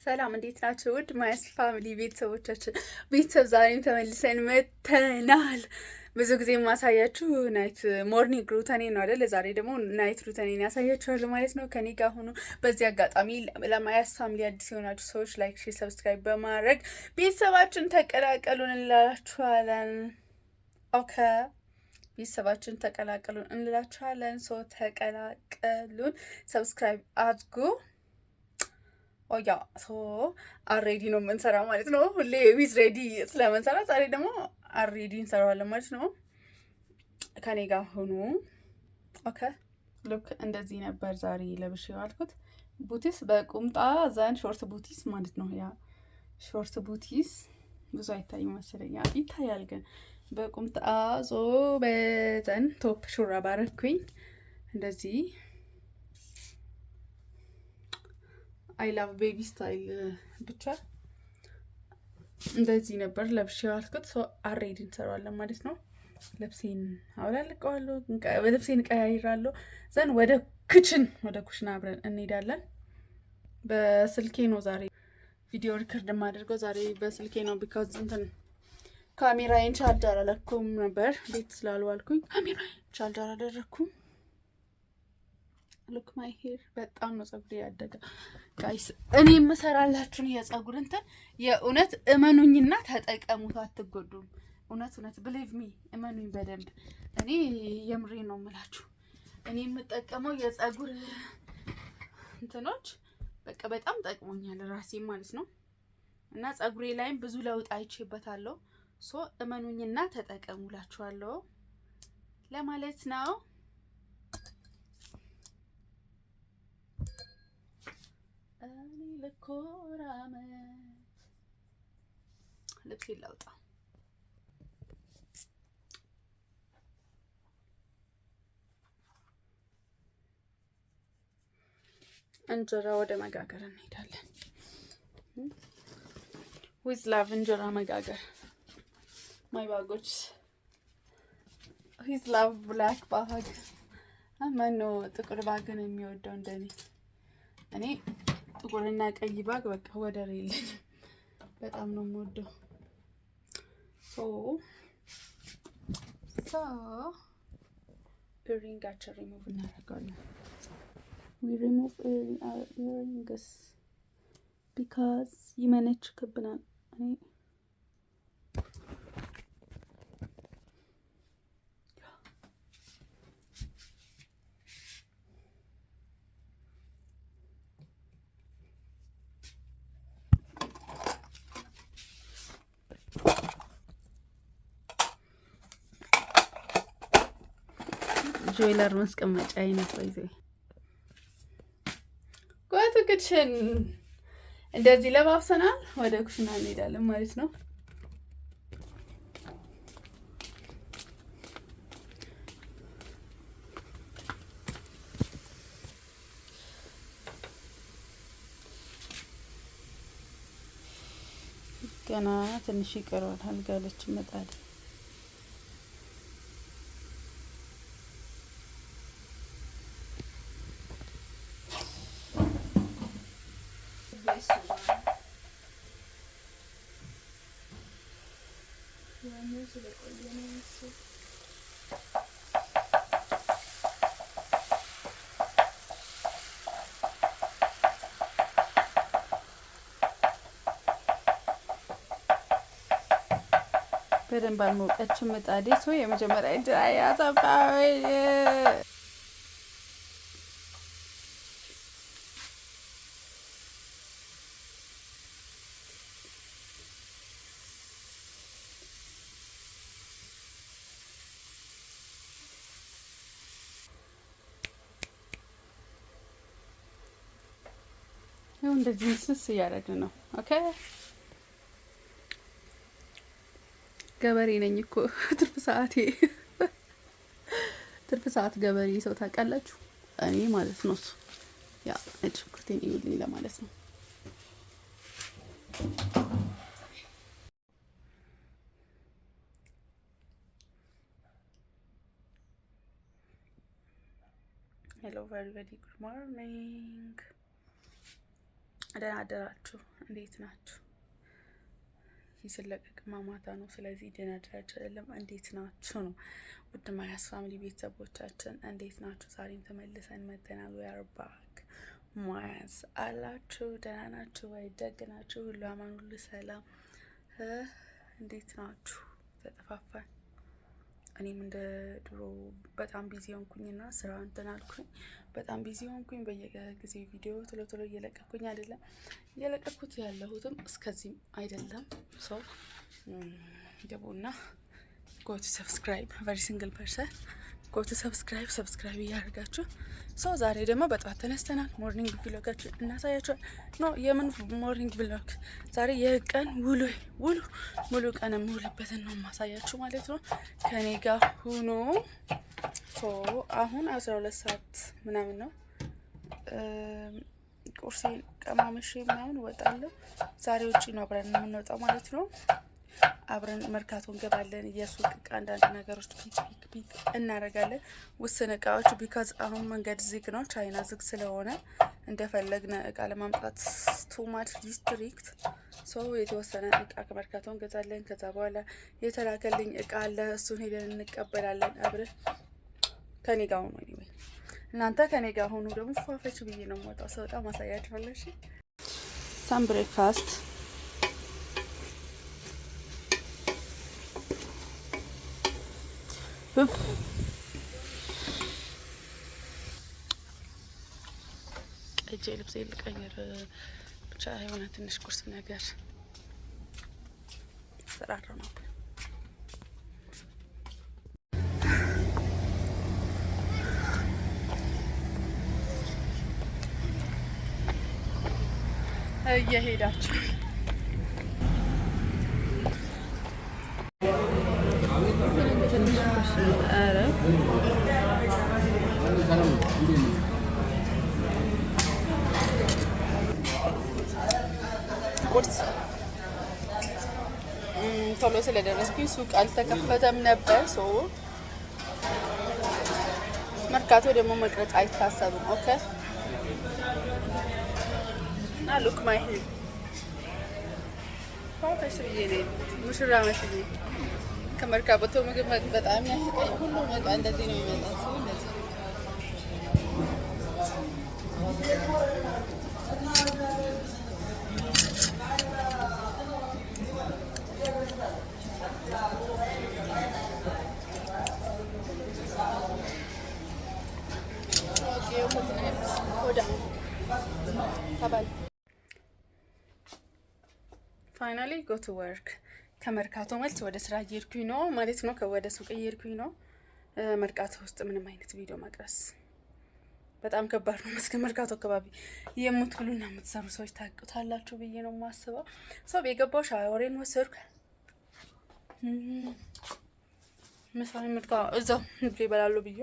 ሰላም እንዴት ናችሁ? ውድ ማያስ ፋሚሊ ቤተሰቦቻችን ቤተሰብ ዛሬም ተመልሰን መተናል። ብዙ ጊዜ የማሳያችሁ ናይት ሞርኒንግ ሩተኔ ነው አይደል? ዛሬ ደግሞ ናይት ሩተኔን ያሳያችኋለሁ ማለት ነው። ከኔ ጋር ሆኖ በዚህ አጋጣሚ ለማያስ ፋሚሊ አዲስ የሆናችሁ ሰዎች ላይክ፣ ሼር፣ ሰብስክራይብ በማድረግ ቤተሰባችን ተቀላቀሉን እንላችኋለን። ኦኬ ቤተሰባችን ተቀላቀሉን እንላችኋለን። ሶ ተቀላቀሉን፣ ሰብስክራይብ አድርጉ። ኦያ ሶ አሬዲ ነው የምንሰራ ማለት ነው። ሁሌ ዊዝ ሬዲ ስለምንሰራ ዛሬ ደግሞ አሬዲ እንሰራዋለን ማለት ነው። ከኔ ጋር ሆኑ። ኦኬ ሉክ እንደዚህ ነበር ዛሬ ለብሼ ያልኩት። ቡቲስ በቁምጣ ዘን ሾርት ቡቲስ ማለት ነው። ያ ሾርት ቡቲስ ብዙ አይታይም መሰለኝ፣ ይታያል ግን በቁምጣ ዞ በዘን ቶፕ ሹራብ አደረኩኝ እንደዚህ። አይ ላቭ ቤቢ ስታይል ብቻ እንደዚህ ነበር ለብሼ ያልኩት። ሶ አሬዲ እንሰራዋለን ማለት ነው። ልብሴን አውላለቀዋለሁ፣ ልብሴን ቀያይራለሁ። ዘን ወደ ኩሽና አብረን እንሄዳለን። በስልኬ ነው ዛሬ ቪዲዮ ሪከርድ የማደርገው። ዛሬ በስልኬ ነው ቢካዝ እንትን ካሜራዬን ቻርጅ አላደረኩም ነበር ቤት ስላልዋልኩኝ ካሜራዬን ቻርጅ አላደረኩም። ሉክ ማይ ሄር በጣም ነው ፀጉሬ ያደገ ጋይስ። እኔ የምሰራላችሁን የፀጉር እንትን የእውነት እመኑኝና ተጠቀሙት፣ አትጎዱም። እውነት ብሊቭ ሚ እመኑኝ በደንብ። እኔ የምሬ ነው የምላችሁ። እኔ የምጠቀመው የፀጉር እንትኖች በቃ በጣም ጠቅሞኛል ራሴ ማለት ነው። እና ፀጉሬ ላይም ብዙ ለውጥ አይቼበታለሁ። ሶ እመኑኝና ተጠቀሙላችኋለሁ ለማለት ነው። እኔ ለኮራመት ልብስ ይላውጣ እንጀራ ወደ መጋገር እንሄዳለን። ዊዝ ላቭ እንጀራ መጋገር ማይ ባጎች ዊዝ ላቭ ብላክ ባግ ማን ነው ጥቁር ባግን የሚወደው እንደኔ? እኔ ጥቁርና ቀይ ባግ በቃ ወደር የለኝም፣ በጣም ነው የምወደው። ሶ ኢሪንጋችን ሪሙቭ እናደርጋለን። we remove earrings because ይመነችክብናል። እኔ ጆይለር ማስቀመጫ አይነት ወይዘ ጓቱ ክችን እንደዚህ ለባብሰናል። ወደ ኩሽና እንሄዳለን ማለት ነው። ገና ትንሽ ይቀረዋል። አልጋለች መጣድ በደንብ አልሞቀችም ምጣዴ። ሰው የመጀመሪያ እንጀራ ያጠፋኝ ነው። እንደዚህ ስስ እያደረግን ነው። ኦኬ ገበሬ ነኝ እኮ ትርፍ ሰዓት ገበሬ ሰው ታውቃላችሁ። እኔ ማለት ነው እሱ ያ እጭኩቴን ይልኝ ለማለት ነው። Hello everybody, good morning. ደህና አደራችሁ? እንዴት ናችሁ? ሲለቀቅ ማታ ነው። ስለዚህ ደህና አደራችሁ አይደለም፣ እንዴት ናችሁ ነው። ውድ ማያስ ፋሚሊ ቤተሰቦቻችን እንዴት ናችሁ? ዛሬም ተመልሰን መጥተናል። we are back። ማያስ አላችሁ? ደህና ናችሁ ወይ? ደግ ናችሁ? ሁሉ አማን፣ ሁሉ ሰላም? እንዴት ናችሁ? ተጠፋፋን። እኔም እንደ ድሮ በጣም ቢዚ ሆንኩኝና ስራ እንትን አልኩኝ። በጣም ቢዚ ሆንኩኝ። በየጊዜው ቪዲዮ ቶሎ እየለቀኩኝ አይደለም። እየለቀኩት ያለሁትም እስከዚህም አይደለም። ሶ ገቡና ጎ ቱ ሰብስክራይብ ቨሪ ሲንግል ፐርሰን ጎ ቱ ሰብስክራይብ እያደርጋችሁ። ሶ ዛሬ ደግሞ በጠዋት ተነስተናል። ሞርኒንግ ቪሎጋችን እናሳያችኋል። ኖ የምን ሞርኒንግ ቪሎግ፣ ዛሬ የቀን ሙሉ ቀን የምውልበትን ነው ማሳያችሁ ማለት ነው። ከኔ ጋር ሁኖ። ሶ አሁን 12 ሰዓት ምናምን ነው። ቁርሴን ቀማምሼ ምናምን እወጣለሁ። ዛሬ ውጪ ነው አብረን የምንወጣው ማለት ነው። አብረን መርካቶ እንገባለን። የሱቅ እቃ አንዳንድ ነገሮች ፒክ እናደርጋለን። ውስን እቃዎች ቢካዝ አሁን መንገድ ዝግ ነው። ቻይና ዝግ ስለሆነ እንደፈለግነ እቃ ለማምጣት ቱማች ዲስትሪክት። ሶ የተወሰነ እቃ ከመርካቶ እንገዛለን። ከዛ በኋላ የተላከልኝ እቃ አለ፣ እሱን ሄደን እንቀበላለን። አብረን ከኔ ጋር ሆኖ ወይ እናንተ ከኔ ጋር ሆኖ ደግሞ ፏፈች ብዬ ነው የምወጣው። ሰው በጣም ማሳያችኋለሁ። እሺ ሳም ብሬክፋስት እጄ ልብሴ ልቀይር ብቻ የሆነ ትንሽ ቁርስ ነገር ሰራራ ነው። እየሄዳችሁ ቁርስ ቶሎ ስለደረስኩኝ ሱቅ አልተከፈተም ነበር። ሶ መርካቶ ደግሞ መቅረጽ አይታሰብም። ኦኬ እና ሉክ ማይ ሄድ ፋውተሽ ብዬ ነው ሙሽራ መስዬ ከመርካቶ ምግብ በጣም ያስቀኝ። ሁሉም እቃ እንደዚህ ነው የሚመጣው። ሰው እንደዚህ ፋይናሊ ጎ ቱ ወርክ። ከመርካቶ መልስ ወደ ስራ እየሄድኩኝ ነው ማለት ነው። ከወደ ሱቅ እየሄድኩኝ ነው። መርካቶ ውስጥ ምንም አይነት ቪዲዮ መቅረስ በጣም ከባድ ነው። መስከ መርካቶ አካባቢ የምትውሉና የምትሰሩ ሰዎች ታውቁታላችሁ ብዬ ነው የማስበው። ሰው የገባው ሻወሬን ወሰድኩ። ምሳሌ ምርካ እዛው እንዴ ይበላሉ ብዬ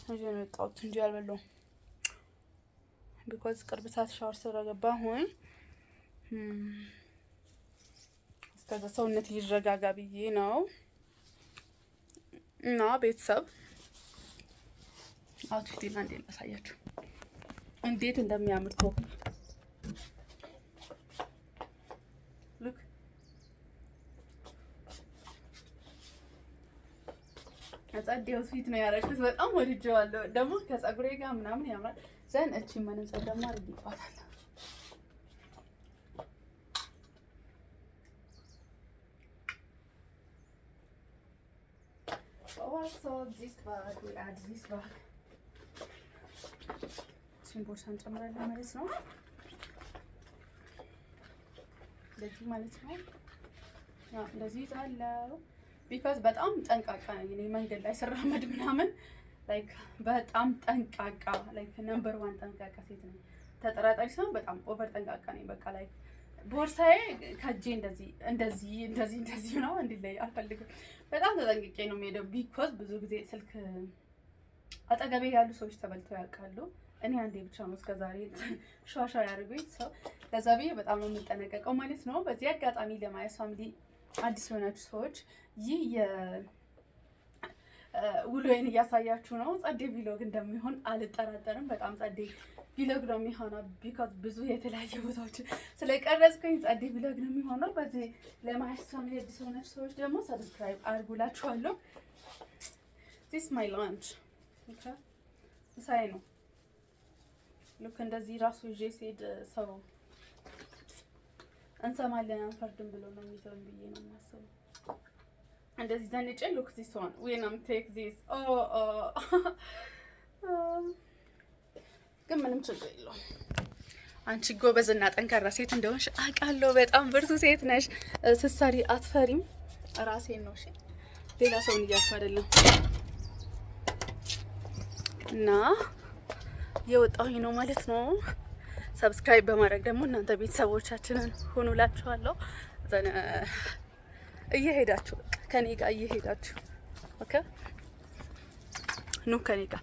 እዚህ ነው የወጣሁት እንጂ አልበላሁም። ቢኮዝ ቅርብ ሰዓት ሻወር ስለገባሁኝ እስከዛ ሰውነት ይረጋጋ ብዬ ነው። እና ቤተሰብ አውትፊቴን አንዴ ላሳያችሁ እንዴት እንደሚያምር ቶፕ ሉክ። አጻዴ አውትፊት ነው ያደረኩት። በጣም ወድጄዋለሁ። ደግሞ ከጸጉሬ ጋር ምናምን ያምራል። ዘን እቺ መነጽር ደግሞ አድርጌባታለሁ። Also this bag, we add this bag. ሲምቦል ሳንጨምራለን ማለት ነው። ለዚህ ማለት ነው። ያ እንደዚህ ይዛለው ቢካዝ በጣም ጠንቃቃ ነኝ እኔ መንገድ ላይ ስራመድ ምናምን ላይክ በጣም ጠንቃቃ ላይክ ነምበር 1 ጠንቃቃ ሴት ነኝ። ተጠራጣሪ ሳይሆን በጣም ኦቨር ጠንቃቃ ነኝ። በቃ ላይክ ቦርሳዬ ከጄ እንደዚህ ነው እንዲለይ አልፈልግም። በጣም ተጠንቅቄ ነው የምሄደው። ቢኮዝ ብዙ ጊዜ ስልክ አጠገቤ ያሉ ሰዎች ተበልተው ያውቃሉ። እኔ አንዴ ብቻ ነው እስከዛሬ ሻሻ ያደርጉኝ ሰው ለዛ ብዬ በጣም ነው የምጠነቀቀው ማለት ነው። በዚህ አጋጣሚ ለማያስ ፋሚሊ አዲስ የሆናችሁ ሰዎች ይህ ውሎዬን እያሳያችሁ ነው። ጸዴ ቪሎግ እንደሚሆን አልጠራጠርም። በጣም ጸዴ ቪሎግ ነው የሚሆነው። ቢካዝ ብዙ የተለያየ ቦታዎች ስለቀረጽኩኝ ጸዴ ቪሎግ ነው የሚሆነው። በዚህ ለማየት ፋሚሊ አዲስ ሆናችሁ ሰዎች ደግሞ ሰብስክራይብ አድርጉላችኋለሁ። ዚስ ማይ ላንች ኦኬ ሳይ ነው ልክ እንደዚህ ራሱ ይዤ ስሄድ ሰው እንሰማለን አንፈርድም ብሎ ነው የሚዘው ብዬ ነው የማስበው። እንደዚህ ዘንጬ ሉክ ዚስ ዋን ዌን አም ቴክ ዚስ ግን ምንም ችግር የለውም። አንቺ ጎበዝና ጠንካራ ሴት እንደሆንሽ አውቃለሁ። በጣም ብርቱ ሴት ነሽ። ስትሰሪ አትፈሪም። ራሴን ነው እሺ፣ ሌላ ሰውን እያልኩ አይደለም። እና የወጣሁኝ ነው ማለት ነው። ሰብስክራይብ በማድረግ ደግሞ እናንተ ቤተሰቦቻችንን ሁኑላችኋለሁ። ዘን እየሄዳችሁ ከኔ ጋር እየሄዳችሁ ኦኬ ኑ ከኔ ጋር